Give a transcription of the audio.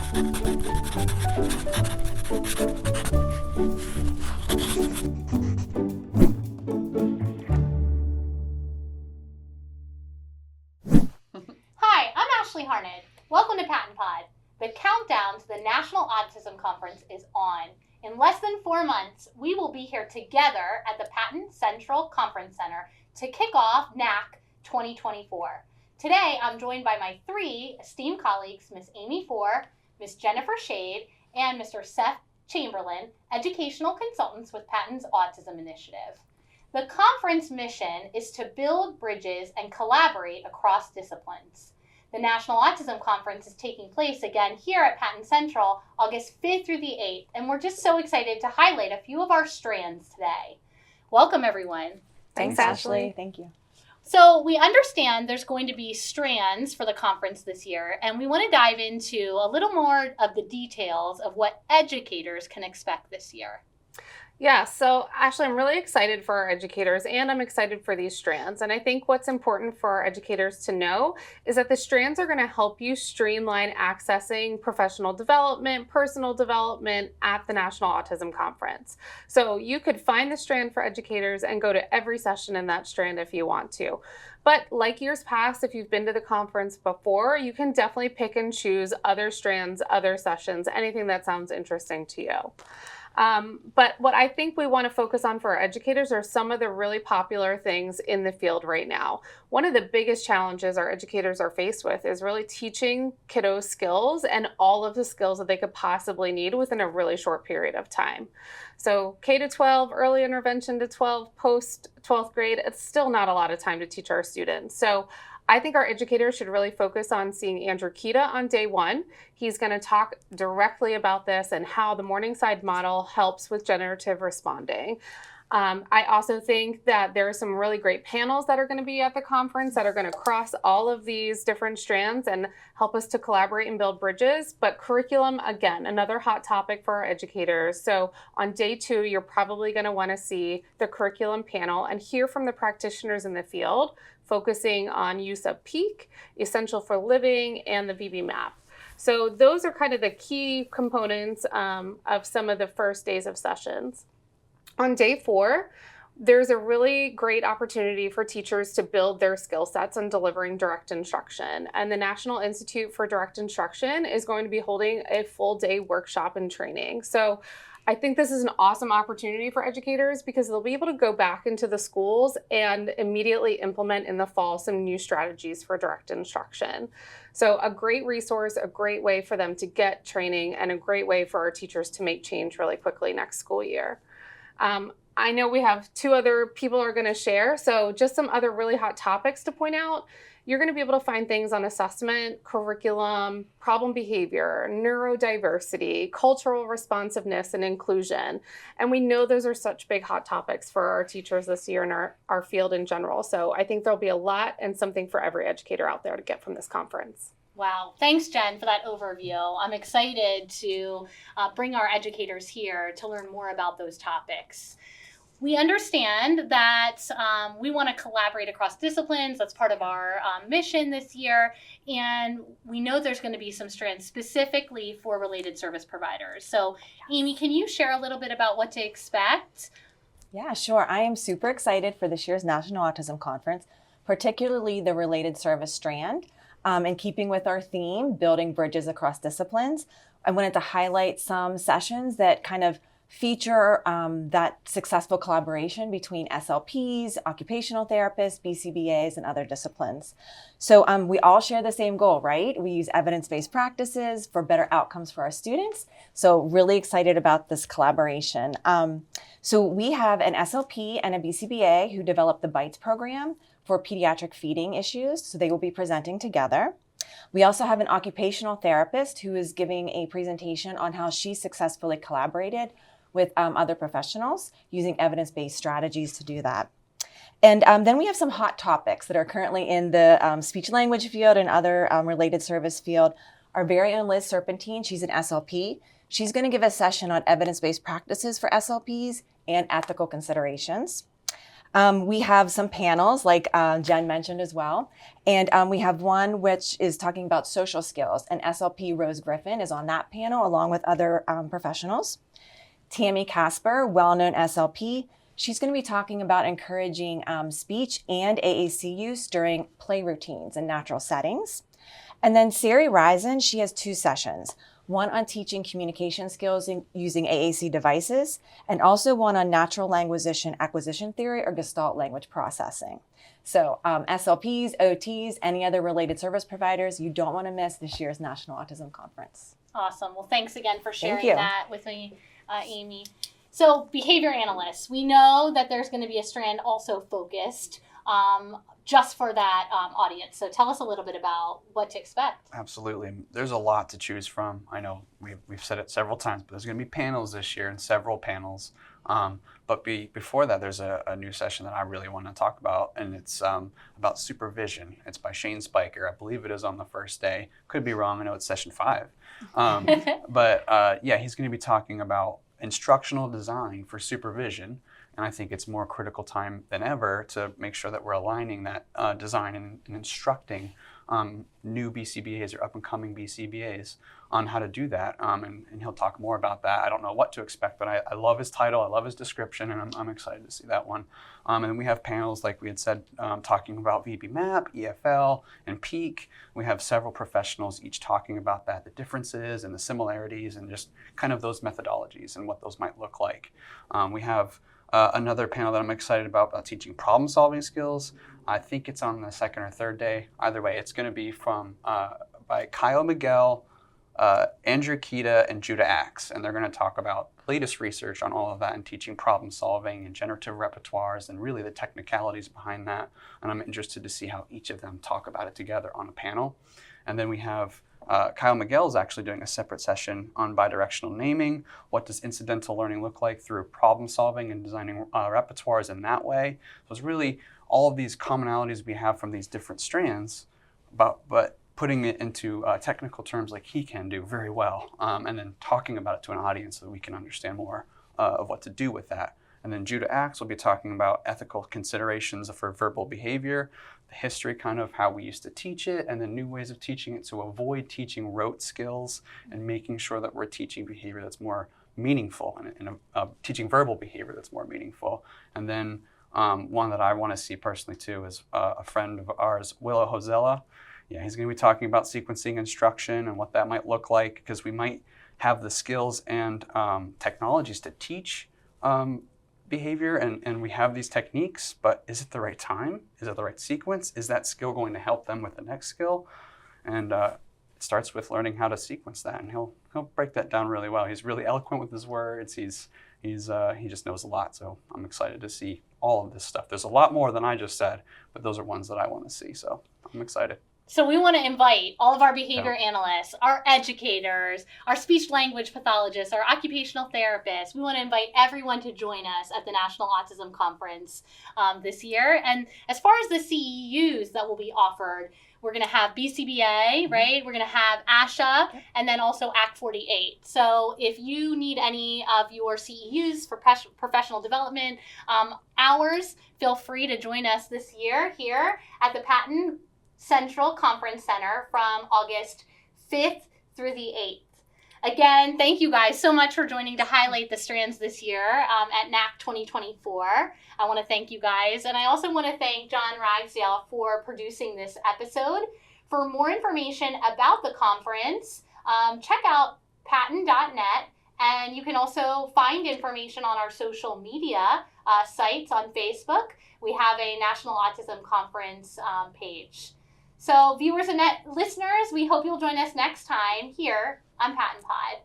Hi, I'm Ashley Harned. Welcome to PaTTANpod. The countdown to the National Autism Conference is on. In less than 4 months, we will be here together at the Patton Central Conference Center to kick off NAC 2024. Today, I'm joined by my 3 esteemed colleagues, Ms. Amy Four, Ms. Jennifer Shade, and Mr. Seth Chamberlain, educational consultants with Patton's Autism Initiative. The conference mission is to build bridges and collaborate across disciplines. The National Autism Conference is taking place again here at Patton Central, August 5th through the 8th, and we're just so excited to highlight a few of our strands today. Welcome, everyone. Thanks, Ashley. Thank you. So we understand there's going to be strands for the conference this year, and we want to dive into a little more of the details of what educators can expect this year. Yeah, so Ashley, I'm really excited for our educators and I'm excited for these strands. And I think what's important for our educators to know is that the strands are going to help you streamline accessing professional development, personal development at the National Autism Conference. So you could find the strand for educators and go to every session in that strand if you want to. But like years past, if you've been to the conference before, you can definitely pick and choose other strands, other sessions, anything that sounds interesting to you. But what I think we want to focus on for our educators are some of the really popular things in the field right now. One of the biggest challenges our educators are faced with is really teaching kiddos skills and all of the skills that they could possibly need within a really short period of time. So K to 12, early intervention to 12, post 12th grade, it's still not a lot of time to teach our students. So I think our educators should really focus on seeing Andrew Kita on day 1. He's going to talk directly about this and how the Morningside model helps with generative responding. I also think that there are some really great panels that are going to be at the conference that are going to cross all of these different strands and help us to collaborate and build bridges. But curriculum, again, another hot topic for our educators. So on day 2, you're probably going to want to see the curriculum panel and hear from the practitioners in the field, focusing on use of PEAK, Essential for Living, and the VB map. So those are kind of the key components of some of the first days of sessions. On day 4, there's a really great opportunity for teachers to build their skill sets on delivering direct instruction. And the National Institute for Direct Instruction is going to be holding a full day workshop and training. So I think this is an awesome opportunity for educators because they'll be able to go back into the schools and immediately implement in the fall some new strategies for direct instruction. So a great resource, a great way for them to get training, and a great way for our teachers to make change really quickly next school year. I know we have 2 other people are going to share, so just some other really hot topics to point out. You're going to be able to find things on assessment, curriculum, problem behavior, neurodiversity, cultural responsiveness, and inclusion. And we know those are such big hot topics for our teachers this year and our field in general. So I think there'll be a lot and something for every educator out there to get from this conference. Wow. Thanks, Jen, for that overview. I'm excited to bring our educators here to learn more about those topics. We understand that we want to collaborate across disciplines. That's part of our mission this year. And we know there's going to be some strands specifically for related service providers. So, Amy, can you share a little bit about what to expect? Yeah, sure. I am super excited for this year's National Autism Conference, particularly the related service strand. In keeping with our theme, building bridges across disciplines, I wanted to highlight some sessions that kind of feature that successful collaboration between SLPs, occupational therapists, BCBAs, and other disciplines. So we all share the same goal, right? We use evidence-based practices for better outcomes for our students. So really excited about this collaboration. So we have an SLP and a BCBA who developed the BITES program for pediatric feeding issues. So they will be presenting together. We also have an occupational therapist who is giving a presentation on how she successfully collaborated with other professionals using evidence-based strategies to do that. And then we have some hot topics that are currently in the speech language field and other related service field. Our very own Liz Serpentine, she's an SLP. She's going to give a session on evidence-based practices for SLPs and ethical considerations. We have some panels, like Jen mentioned as well. And we have one which is talking about social skills. And SLP Rose Griffin is on that panel along with other professionals. Tammy Casper, well-known SLP, she's going to be talking about encouraging speech and AAC use during play routines in natural settings. And then Sari Risen, she has 2 sessions. One on teaching communication skills using AAC devices, and also one on natural language acquisition theory or Gestalt language processing. So SLPs, OTs, any other related service providers, you don't want to miss this year's National Autism Conference. Awesome. Well, thanks again for sharing you. that with me, Amy. So behavior analysts, we know that there's going to be a strand also focused just for that audience. So tell us a little bit about what to expect. Absolutely. There's a lot to choose from. I know we've said it several times, but there's going to be panels this year and several panels. But before that, there's a new session that I really want to talk about, and it's about supervision. It's by Shane Spiker. I believe it is on the first day. Could be wrong. I know it's session 5. But yeah, he's going to be talking about instructional design for supervision. And I think it's more critical time than ever to make sure that we're aligning that design and instructing new BCBAs or up-and-coming BCBAs on how to do that. And he'll talk more about that. I don't know what to expect, but I love his title. I love his description, and I'm excited to see that one. And then we have panels, like we had said, talking about VB-MAP, EFL, and PEAK. We have several professionals each talking about that, the differences and the similarities, and just kind of those methodologies and what those might look like. We have another panel that I'm excited about teaching problem-solving skills. I think it's on the 2nd or 3rd day. Either way, it's going to be from by Kyle Miguel, Andrew Kita, and Judah Axe, and they're going to talk about the latest research on all of that and teaching problem-solving and generative repertoires and really the technicalities behind that. And I'm interested to see how each of them talk about it together on a panel. And then we have Kyle Miguel is actually doing a separate session on bidirectional naming. What does incidental learning look like through problem solving and designing repertoires in that way? So it's really all of these commonalities we have from these different strands, but putting it into technical terms like he can do very well, and then talking about it to an audience so that we can understand more of what to do with that. And then Judah Axe will be talking about ethical considerations for verbal behavior, the history kind of how we used to teach it, and then new ways of teaching it to avoid teaching rote skills and making sure that we're teaching behavior that's more meaningful and teaching verbal behavior that's more meaningful. And then one that I want to see personally too is a friend of ours, Willow Hosella. Yeah, he's going to be talking about sequencing instruction and what that might look like, because we might have the skills and technologies to teach behavior, and we have these techniques, but is it the right time? Is it the right sequence? Is that skill going to help them with the next skill? And it starts with learning how to sequence that, and he'll break that down really well. He's really eloquent with his words. He just knows a lot, so I'm excited to see all of this stuff. There's a lot more than I just said, but those are ones that I want to see, so I'm excited. So we want to invite all of our behavior analysts, our educators, our speech language pathologists, our occupational therapists. We want to invite everyone to join us at the National Autism Conference this year. And as far as the CEUs that will be offered, we're going to have BCBA, right? We're going to have ASHA, and then also Act 48. So if you need any of your CEUs for professional development hours, feel free to join us this year here at the Patton Central Conference Center from August 5th through the 8th. Again, thank you guys so much for joining to highlight the strands this year at NAC 2024. I want to thank you guys, and I also want to thank John Ragsdale for producing this episode. For more information about the conference, check out PaTTANpod.net, and you can also find information on our social media sites on Facebook. We have a National Autism Conference page. So viewers and listeners, we hope you'll join us next time here on PaTTANpod.